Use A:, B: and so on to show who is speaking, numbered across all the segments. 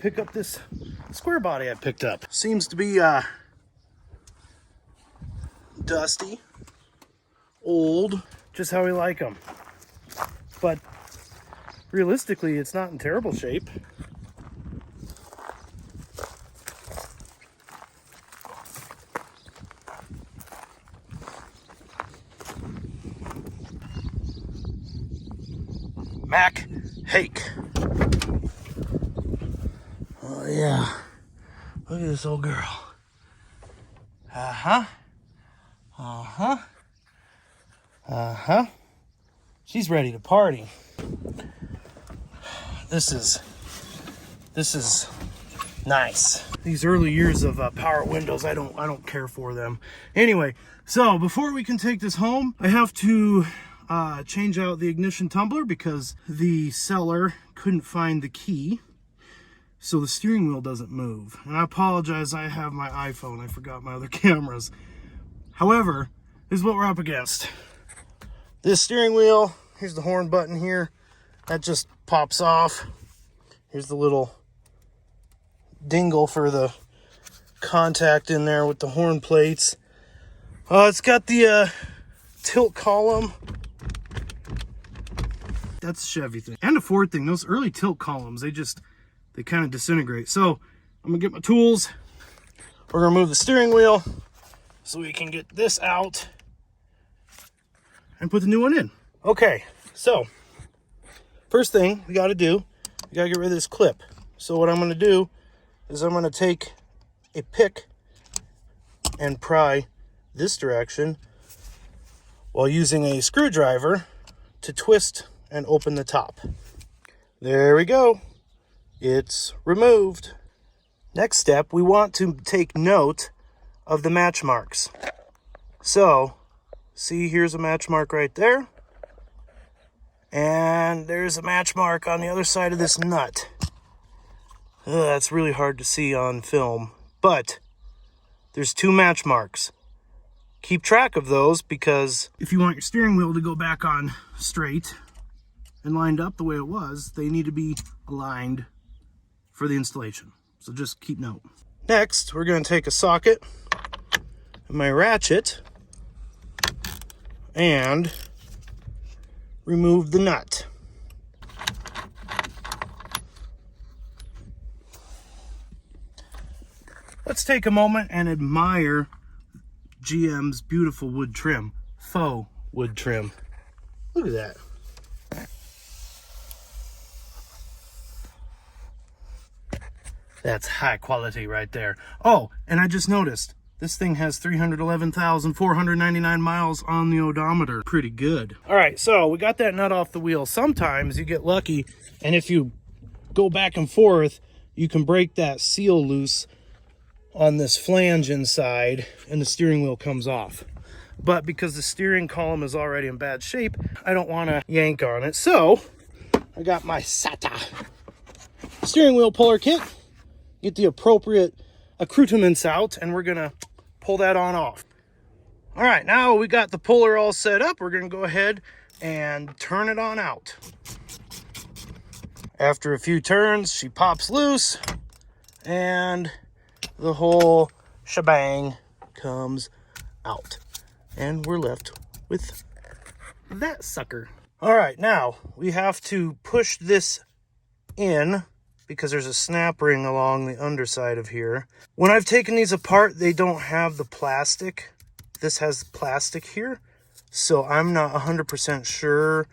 A: pick up this Squarebody I picked up. Seems to be dusty, old, just how we like them. But realistically, it's not in terrible shape. Mac Hake. Oh yeah, look at this old girl. She's ready to party. This is nice. These early years of power windows, I don't care for them. Anyway, so before we can take this home, I have to change out the ignition tumbler because the seller couldn't find the key, so the steering wheel doesn't move. And I apologize, I have my iPhone, I forgot my other cameras. However, this is what we're up against. This steering wheel, here's the horn button here, that just pops off. Here's the little dingle for the contact in there with the horn plates. It's got the tilt column. That's a Chevy thing. And a Ford thing. Those early tilt columns, they kind of disintegrate. So I'm gonna get my tools. We're gonna move the steering wheel so we can get this out and put the new one in. Okay, so first thing we gotta do, we gotta get rid of this clip. So what I'm gonna do is I'm gonna take a pick and pry this direction while using a screwdriver to twist and open the top. There we go. It's removed. Next step, we want to take note of the match marks. So, see, here's a match mark right there. And there's a match mark on the other side of this nut. That's really hard to see on film, but there's 2 match marks. Keep track of those because if you want your steering wheel to go back on straight and lined up the way it was, they need to be aligned for the installation. So just keep note. Next, we're going to take a socket and my ratchet and remove the nut. Let's take a moment and admire GM's beautiful wood trim, faux wood trim. Look at that. That's high quality right there. Oh, and I just noticed, this thing has 311,499 miles on the odometer. Pretty good. All right, so we got that nut off the wheel. Sometimes you get lucky, and if you go back and forth, you can break that seal loose on this flange inside, and the steering wheel comes off. But because the steering column is already in bad shape, I don't want to yank on it. So I got my SATA steering wheel puller kit. Get the appropriate accoutrements out, and we're gonna pull that on off. All right, now we got the puller all set up. We're gonna go ahead and turn it on out. After a few turns, she pops loose, and the whole shebang comes out. And we're left with that sucker. All right, now we have to push this in because there's a snap ring along the underside of here. When I've taken these apart, they don't have the plastic. This has plastic here, so I'm not 100% sure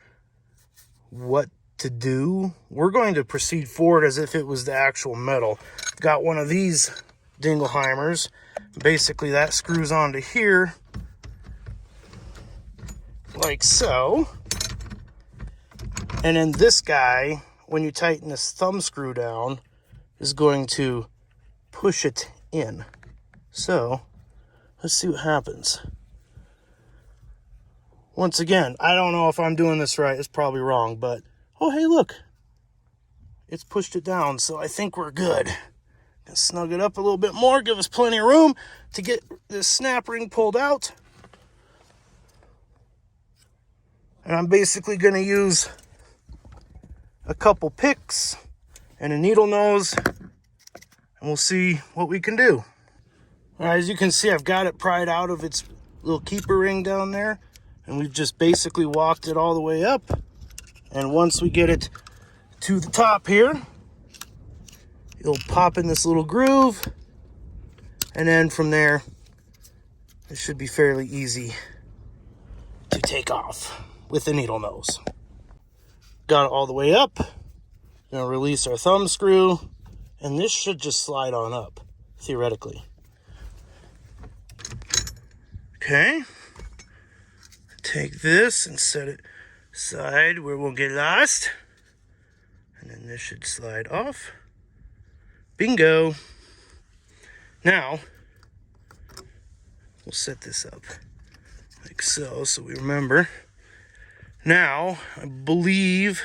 A: what to do. We're going to proceed forward as if it was the actual metal. I've got one of these Dingleheimers. Basically, that screws onto here, like so. And then this guy, when you tighten this thumb screw down, is going to push it in. So let's see what happens. Once again, I don't know if I'm doing this right. It's probably wrong, but oh, hey, look. It's pushed it down, so I think we're good. Gonna snug it up a little bit more, give us plenty of room to get this snap ring pulled out. And I'm basically gonna use a couple picks and a needle nose and we'll see what we can do. All right, as you can see, I've got it pried out of its little keeper ring down there, and we've just basically walked it all the way up. And once we get it to the top here, it'll pop in this little groove, and then from there, it should be fairly easy to take off with the needle nose. Got it all the way up. Gonna release our thumb screw, and this should just slide on up, theoretically. Okay. Take this and set it aside where it won't get lost. And then this should slide off. Bingo. Now, we'll set this up like so we remember. Now, I believe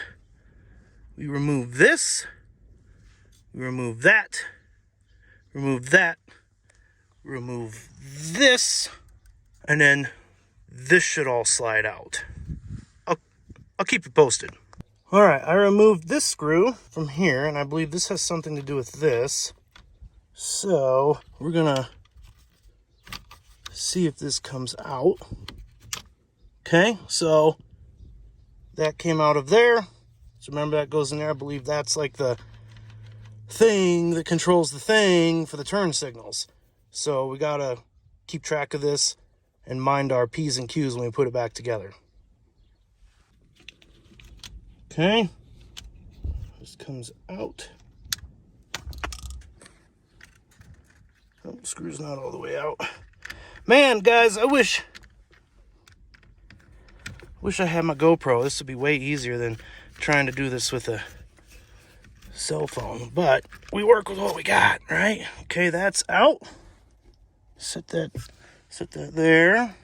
A: we remove this, we remove that, remove that, remove this, and then this should all slide out. I'll keep you posted. All right, I removed this screw from here, and I believe this has something to do with this. So we're gonna see if this comes out. Okay, so that came out of there. So remember, that goes in there. I believe that's like the thing that controls the thing for the turn signals. So we gotta keep track of this and mind our P's and Q's when we put it back together. Okay, this comes out. Oh, the screw's not all the way out. Man, guys, I wish I had my GoPro. This would be way easier than trying to do this with a cell phone. But we work with what we got, right? Okay, that's out. Set that there.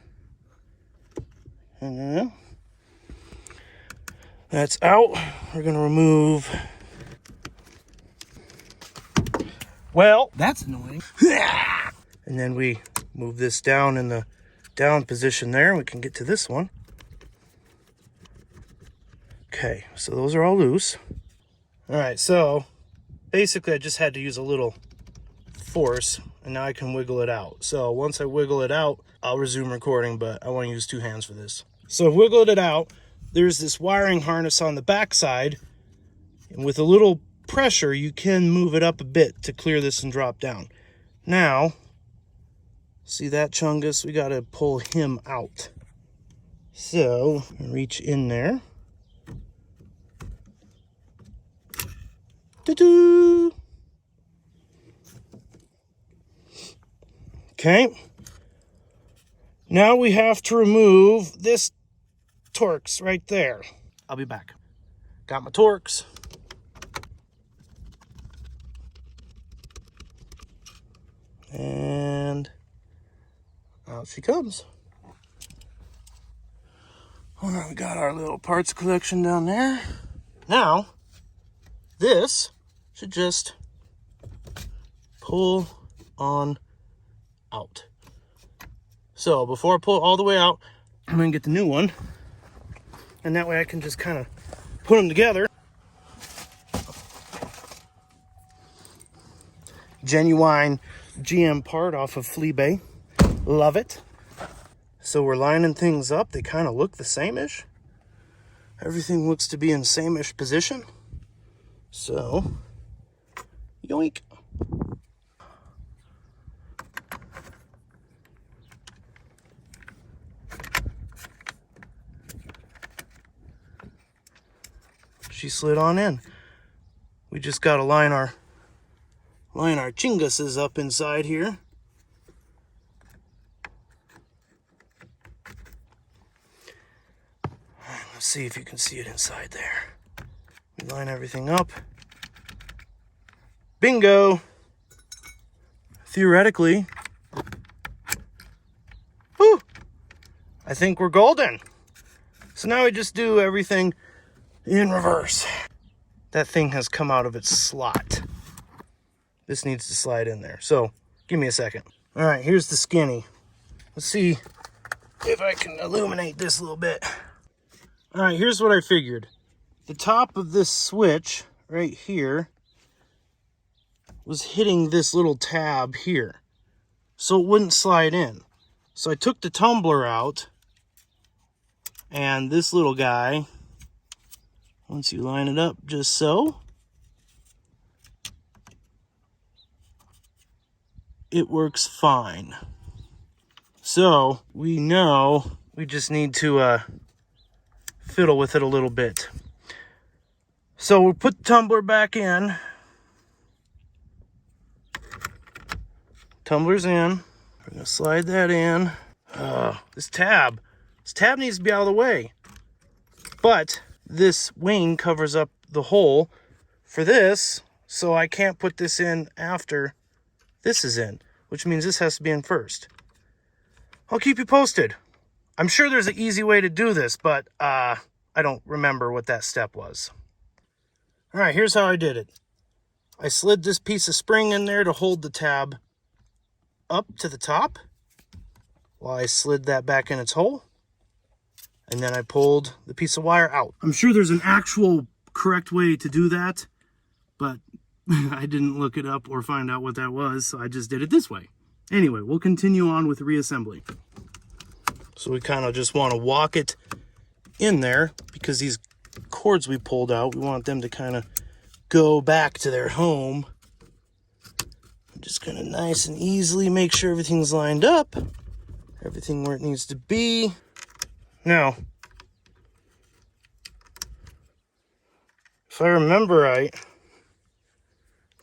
A: And then that's out. We're gonna remove. Well, that's annoying. And then we move this down in the down position there. We can get to this one. Okay, so those are all loose. All right, so basically I just had to use a little force, and now I can wiggle it out. So once I wiggle it out, I'll resume recording, but I want to use 2 hands for this. So I've wiggled it out. There's this wiring harness on the back side, and with a little pressure, you can move it up a bit to clear this and drop down. Now, see that chungus? We got to pull him out. So, reach in there. Doo-doo! Okay. Now we have to remove this Torx right there. I'll be back. Got my Torx. And out she comes. All right, we got our little parts collection down there. Now, this should just pull on out. So before I pull it all the way out, I'm gonna get the new one. And that way I can just kind of put them together. Genuine GM part off of Fleabay. Love it. So we're lining things up. They kind of look the same-ish. Everything looks to be in same-ish position. So, yoink. She slid on in. We just got to line our chinguses up inside here. Let's see if you can see it inside there. We line everything up. Bingo! Theoretically, whew, I think we're golden. So now we just do everything in reverse. That thing has come out of its slot. This needs to slide in there. So give me a second. All right, here's the skinny. Let's see if I can illuminate this a little bit. All right, here's what I figured. The top of this switch right here was hitting this little tab here, so it wouldn't slide in. So I took the tumbler out, and this little guy, once you line it up just so, it works fine. So we know we just need to fiddle with it a little bit. So we'll put the tumbler back in. Tumbler's in. We're gonna slide that in. This tab needs to be out of the way. But this wing covers up the hole for this, so I can't put this in after this is in, which means this has to be in first. I'll keep you posted. I'm sure there's an easy way to do this, but I don't remember what that step was. All right, here's how I did it. I slid this piece of spring in there to hold the tab up to the top while I slid that back in its hole. And then I pulled the piece of wire out. I'm sure there's an actual correct way to do that, but I didn't look it up or find out what that was, so I just did it this way. Anyway, we'll continue on with reassembly. So we kind of just want to walk it in there because these cords we pulled out, we want them to kind of go back to their home. I'm just going to nice and easily make sure everything's lined up, everything where it needs to be. Now, if I remember right,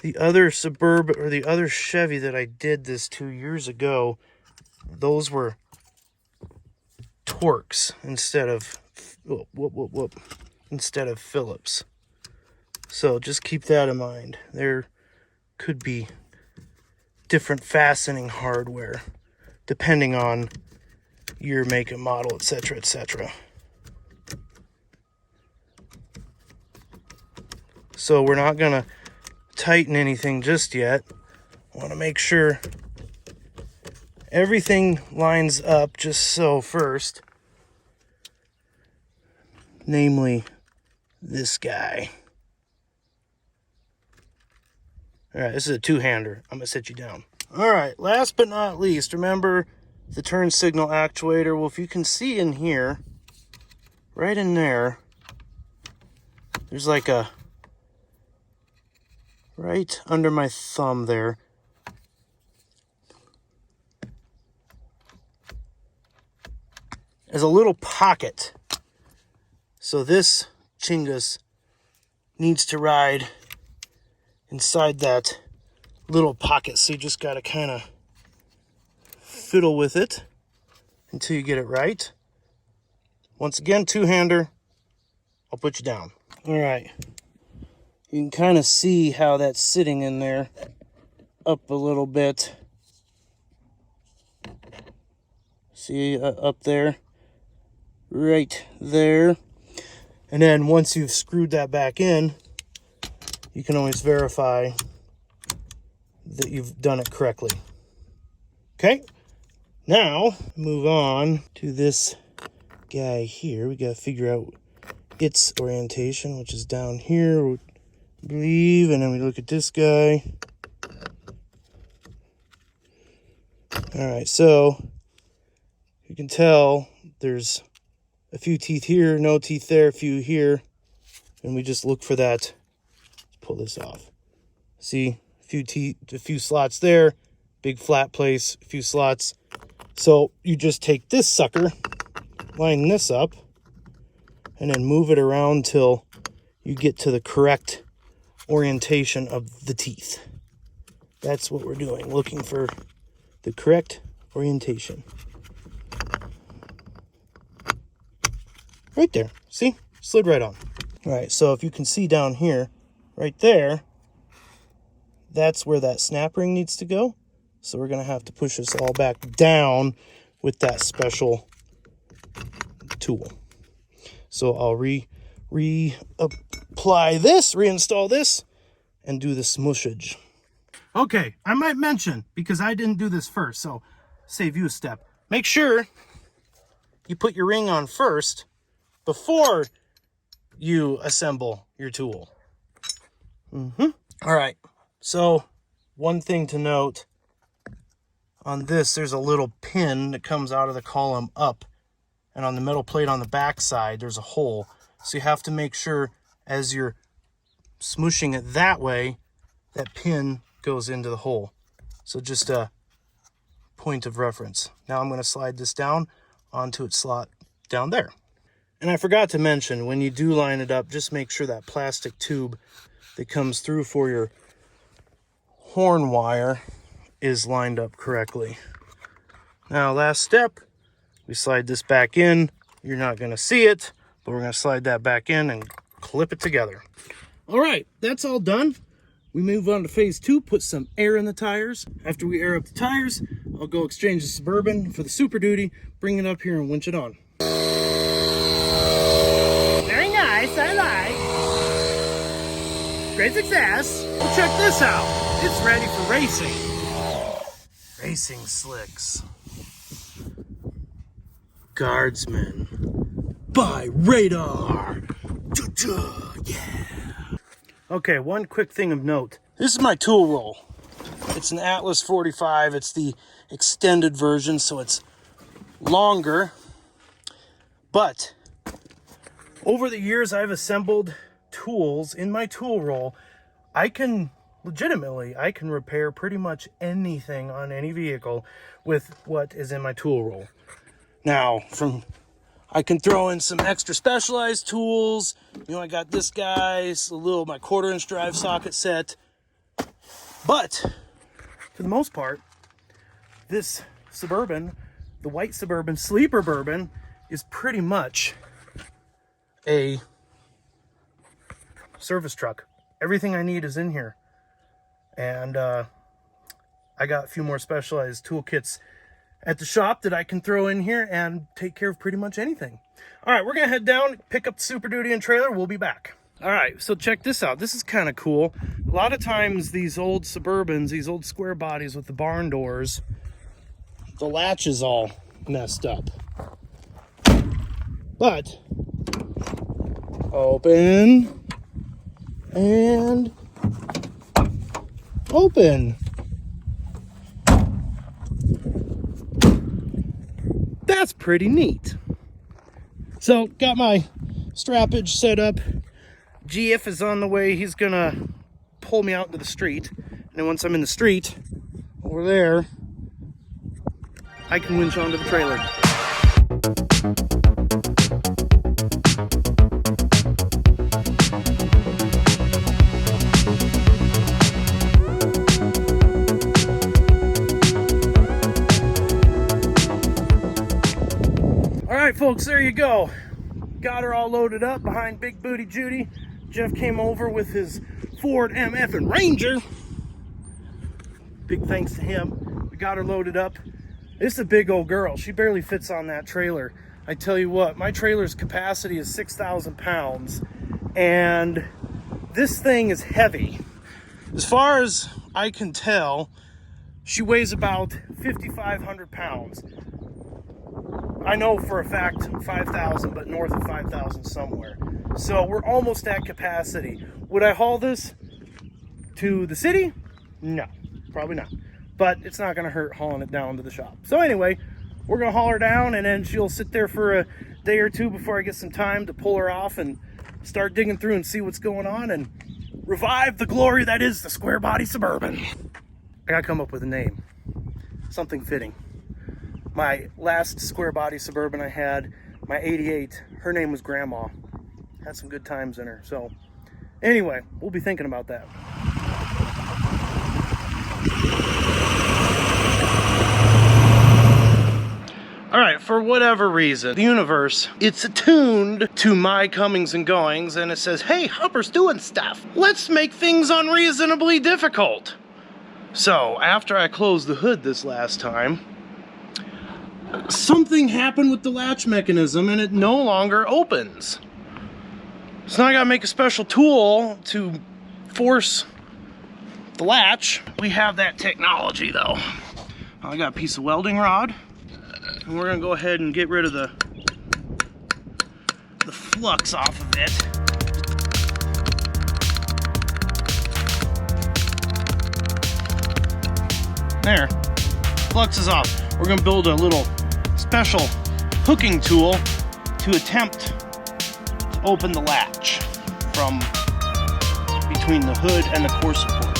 A: the other Suburban or the other Chevy that I did this 2 years ago, those were Torx instead of instead of Phillips. So just keep that in mind. There could be different fastening hardware depending on your make and model, etc., etc. So we're not gonna tighten anything just yet. I want to make sure everything lines up just so first, namely this guy. All right, this is a two-hander. I'm gonna set you down. All right, last but not least, remember the turn signal actuator. Well, if you can see in here, right in there, there's like a, right under my thumb there, is a little pocket. So this Chingus needs to ride inside that little pocket. So you just got to kind of fiddle with it until you get it right. Once again, two-hander. I'll put you down. All right. You can kind of see how that's sitting in there up a little bit. See up there? Right there. And then once you've screwed that back in, you can always verify that you've done it correctly. Okay? Now, move on to this guy here. We got to figure out its orientation, which is down here, I believe. And then we look at this guy. All right, so you can tell there's a few teeth here, no teeth there, a few here. And we just look for that. Let's pull this off. See, a few teeth, a few slots there, big flat place, a few slots. So you just take this sucker, line this up, and then move it around till you get to the correct orientation of the teeth. That's what we're doing, looking for the correct orientation. Right there, see? Slid right on. All right, so if you can see down here, right there, that's where that snap ring needs to go. So we're gonna have to push this all back down with that special tool. So I'll reapply this, reinstall this, and do the smushage. Okay, I might mention, because I didn't do this first, so save you a step. Make sure you put your ring on first before you assemble your tool. All right, so One thing to note on this, there's a little pin that comes out of the column up, and on the metal plate on the back side there's a hole. So you have to make sure as you're smooshing it that way, that pin goes into the hole. So just a point of reference. Now I'm going to slide this down onto its slot down there. And I forgot to mention, when you do line it up, just make sure that plastic tube that comes through for your horn wire is lined up correctly. Now, last step, we slide this back in. You're not going to see it, but we're going to slide that back in and clip it together. All right, that's all done. We move on to phase 2, put some air in the tires. After we air up the tires, I'll go exchange the Suburban for the Super Duty, bring it up here and winch it on. Very nice, I like. Great success. Well, check this out. It's ready for racing. Racing slicks. Guardsman. By radar. Yeah. Okay, one quick thing of note. This is my tool roll. It's an Atlas 45. It's the extended version, so it's longer. But over the years, I've assembled tools in my tool roll. I can repair pretty much anything on any vehicle with what is in my tool roll. Now, I can throw in some extra specialized tools. You know, I got this guy's my 1/4-inch drive socket set. But for the most part, this Suburban, the white Suburban, sleeper bourbon, is pretty much a service truck. Everything I need is in here. And I got a few more specialized toolkits at the shop that I can throw in here and take care of pretty much anything. All right, we're gonna head down, pick up the Super Duty and trailer. We'll be back. All right, so check this out. This is kind of cool. A lot of times these old Suburbans, these old square bodies with the barn doors, the latch is all messed up. But open and open. That's pretty neat. So got my strappage set up. GF is on the way. He's gonna pull me out into the street, and then once I'm in the street over there, I can winch onto the trailer. All right, folks, there you go. Got her all loaded up behind Big Booty Judy. Jeff came over with his Ford MF and Ranger. Big thanks to him. We got her loaded up. This is a big old girl. She barely fits on that trailer. I tell you what, my trailer's capacity is 6,000 pounds, and this thing is heavy. As far as I can tell, she weighs about 5,500 pounds. I know for a fact 5,000, but north of 5,000 somewhere. So we're almost at capacity. Would I haul this to the city? No, probably not. But it's not gonna hurt hauling it down to the shop. So anyway, we're gonna haul her down, and then she'll sit there for a day or two before I get some time to pull her off and start digging through and see what's going on and revive the glory that is the Squarebody Suburban. I gotta come up with a name, something fitting. My last Squarebody Suburban I had, my 88, her name was Grandma. Had some good times in her. So anyway, we'll be thinking about that. All right, for whatever reason, the universe, it's attuned to my comings and goings, and it says, hey, Hopper's doing stuff. Let's make things unreasonably difficult. So after I closed the hood this last time, something happened with the latch mechanism and it no longer opens. So now I gotta make a special tool to force the latch. We have that technology though. I got a piece of welding rod, and we're gonna go ahead and get rid of the flux off of it. There, flux is off. We're gonna build a little special hooking tool to attempt to open the latch from between the hood and the core support.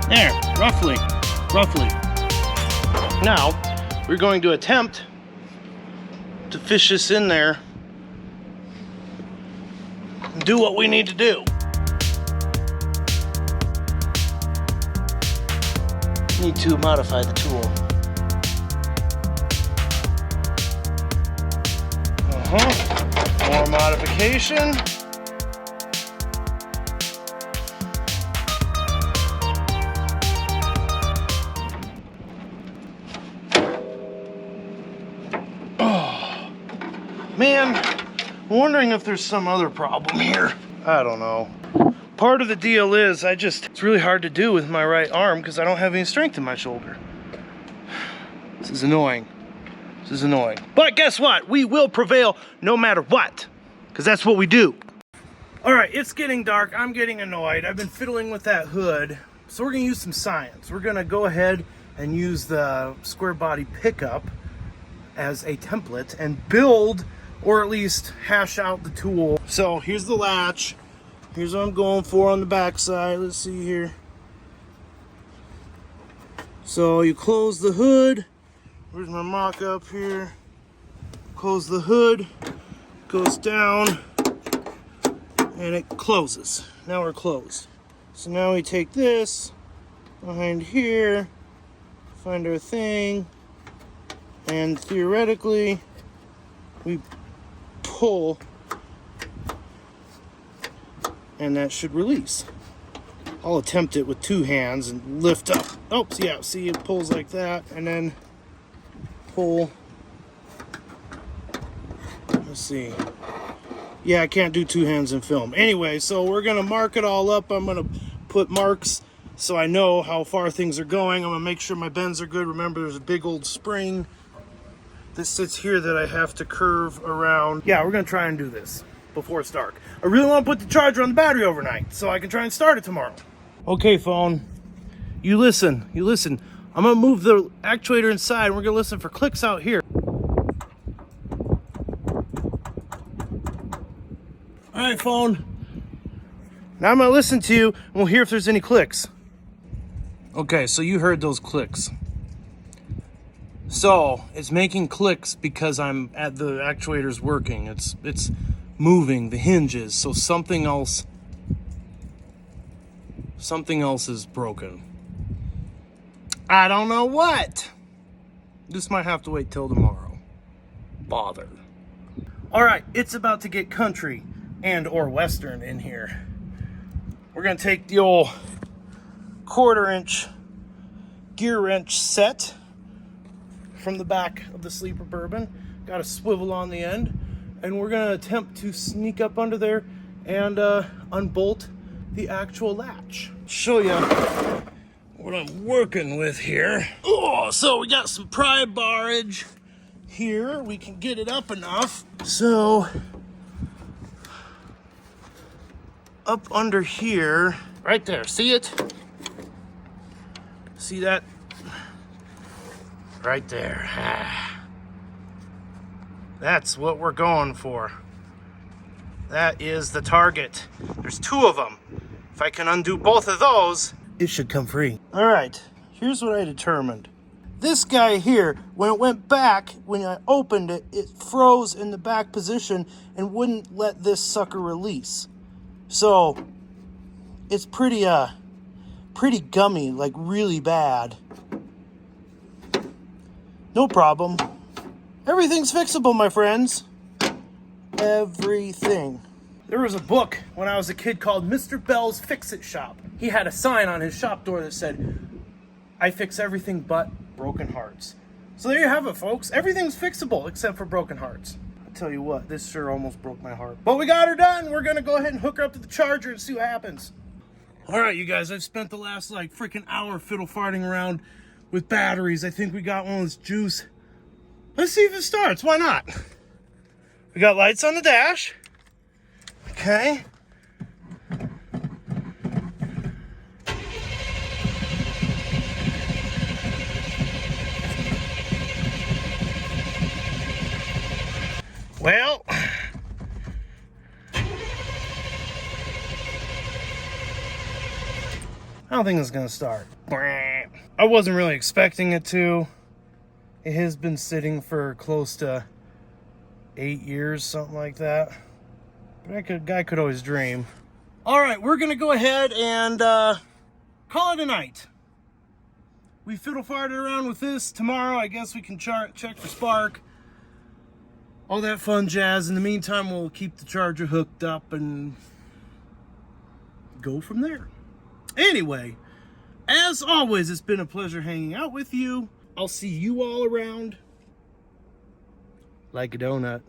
A: There, roughly. Now, we're going to attempt to fish this in there and do what we need to do. Need to modify the tool. More modification. Oh, man, I'm wondering if there's some other problem here. I don't know. Part of the deal is it's really hard to do with my right arm because I don't have any strength in my shoulder. This is annoying. But guess what? We will prevail no matter what, because that's what we do. All right, it's getting dark. I'm getting annoyed. I've been fiddling with that hood. So we're gonna use some science. We're gonna go ahead and use the Squarebody pickup as a template and build, or at least hash out the tool. So here's the latch. Here's what I'm going for on the back side. Let's see here. So you close the hood. Where's my mock-up here? Close the hood. Goes down. And it closes. Now we're closed. So now we take this behind here. Find our thing. And theoretically, we pull. And that should release. I'll attempt it with two hands and lift up. Oh, yeah, see, it pulls like that, and then pull. Let's see. Yeah, I can't do two hands in film. Anyway, so we're gonna mark it all up. I'm gonna put marks so I know how far things are going. I'm gonna make sure my bends are good. Remember, there's a big old spring that sits here that I have to curve around. Yeah, we're gonna try and do this before it's dark. I really want to put the charger on the battery overnight so I can try and start it tomorrow. Okay, phone, you listen. I'm gonna move the actuator inside and we're gonna listen for clicks out here. All right, phone. Now I'm gonna listen to you and we'll hear if there's any clicks. Okay, so you heard those clicks. So it's making clicks because I'm at the actuator's working. It's moving the hinges, so something else is broken. I don't know what. This might have to wait till tomorrow. Bother. All right, it's about to get country and or western in here. We're gonna take the old 1/4-inch gear wrench set from the back of the sleeper bourbon. Got a swivel on the end. And we're gonna attempt to sneak up under there and unbolt the actual latch. Show you what I'm working with here. Oh, so we got some pry barge here. We can get it up enough. So up under here, right there, see it? See that? Right there. That's what we're going for. That is the target. There's two of them. If I can undo both of those, it should come free. All right, here's what I determined. This guy here, when it went back, when I opened it, it froze in the back position and wouldn't let this sucker release. So it's pretty gummy, like really bad. No problem. Everything's fixable, my friends. Everything. There was a book when I was a kid called Mr. Bell's Fix-It Shop. He had a sign on his shop door that said, "I fix everything but broken hearts." So there you have it, folks. Everything's fixable except for broken hearts. I tell you what, this sure almost broke my heart. But we got her done. We're gonna go ahead and hook her up to the charger and see what happens. All right, you guys, I've spent the last freaking hour fiddle farting around with batteries. I think we got one of those juice. Let's see if it starts. Why not? We got lights on the dash. Okay. Well, I don't think it's gonna start. I wasn't really expecting it to. It has been sitting for close to 8 years, something like that. But guy could always dream. All right, we're gonna go ahead and call it a night. We fiddle farted around with this. Tomorrow, I guess we can check for spark. All that fun jazz. In the meantime, we'll keep the charger hooked up and go from there. Anyway, as always, it's been a pleasure hanging out with you. I'll see you all around like a donut.